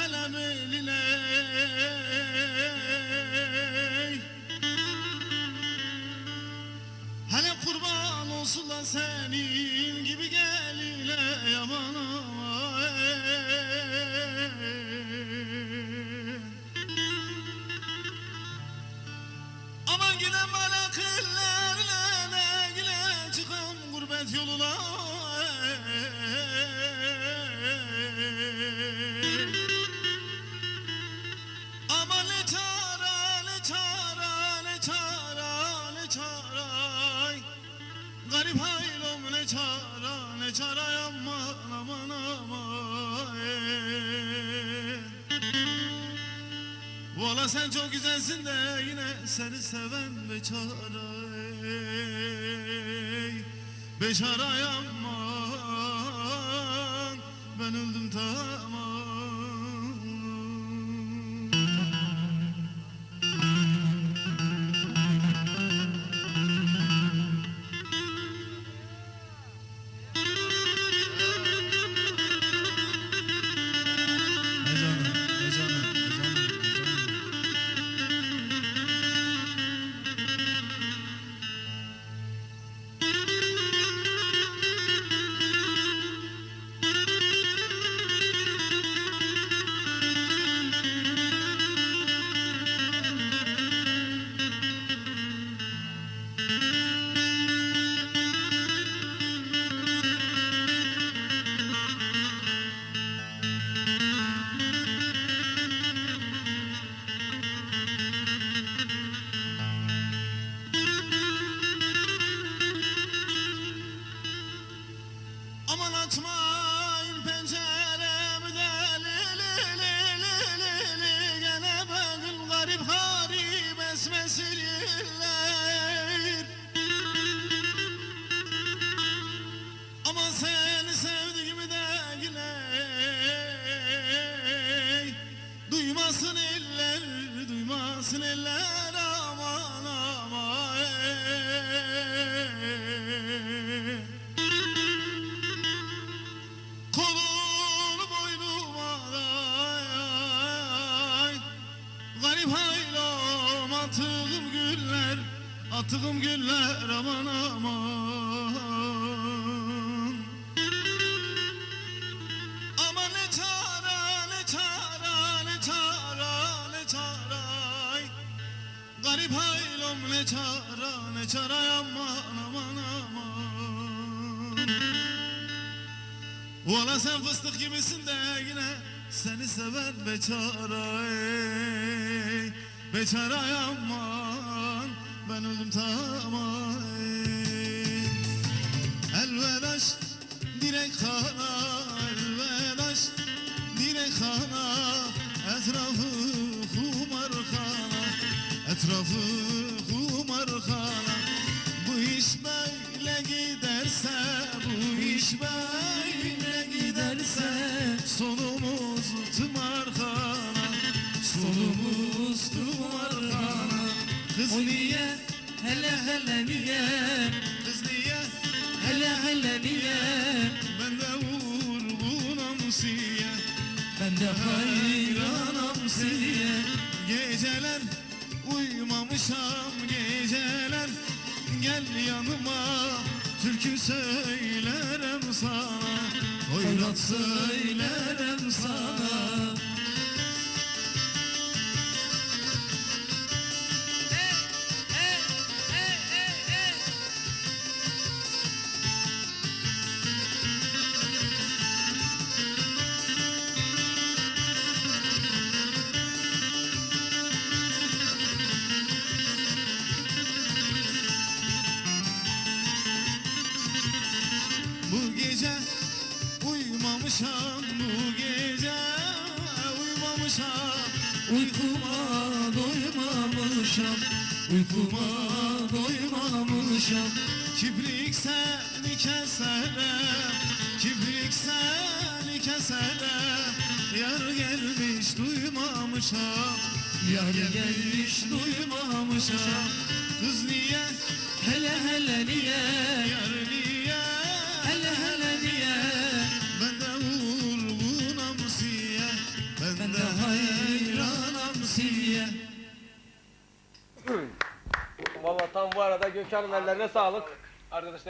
hele beline. Hele kurban olsunlar senin gibi geline yaman aman. Aman giden bana kıllarla ne gile çıkan gurbet yoluna. Aman ne çare ne çare ne çare ne çare. Garip haylom ne çare ne çare aman aman aman. Valla sen çok güzelsin de yine seni seven beçare. Beçare aman ben öldüm tamam. Aman açmayın penceremi de gene bakın garip harip esmesinler. Aman seni sevdiğimi de yine duymasın eller, duymasın eller aman aman. Kolunu boynuma day, garip haylom attığım güller, attığım güller aman aman. Aman ne çare ne çare ne çare ne çare. Garip haylom ne çare ne çare aman aman aman. Valla sen fıstık gibisin de yine seni seven beçare. Beçare aman ben öldüm tamam. Elvelaş direk kana, elvelaş direk kana. Etrafı kumarhana, etrafı kumarhana. Bu iş böyle giderse, bu iş böyle giderse sonumuz tımarhana, sonumuz tımarhana. Kız niye, hele hele niye, kız niye, hele hele niye. Ben de vurgunam siye, ben de hayranam siye. Geceler uyumamışam geceler, gel yanıma türkü söylerim sana, hoyrat söylerim sana. Bu gece uyumamışam, bu gece uyumamışam. Uykuma doymamışam, uykuma doymamışam. Kibrik seni keserem, kibrik seni keserem. Yar gelmiş duymamışam, yar gelmiş duymamışam. Kız niye, hele hele niye, yar niye, hele hele niye. Ben de vurgunam siye, ben de bu arada Gökhan'ın ellerine sağlık. Arkadaşlar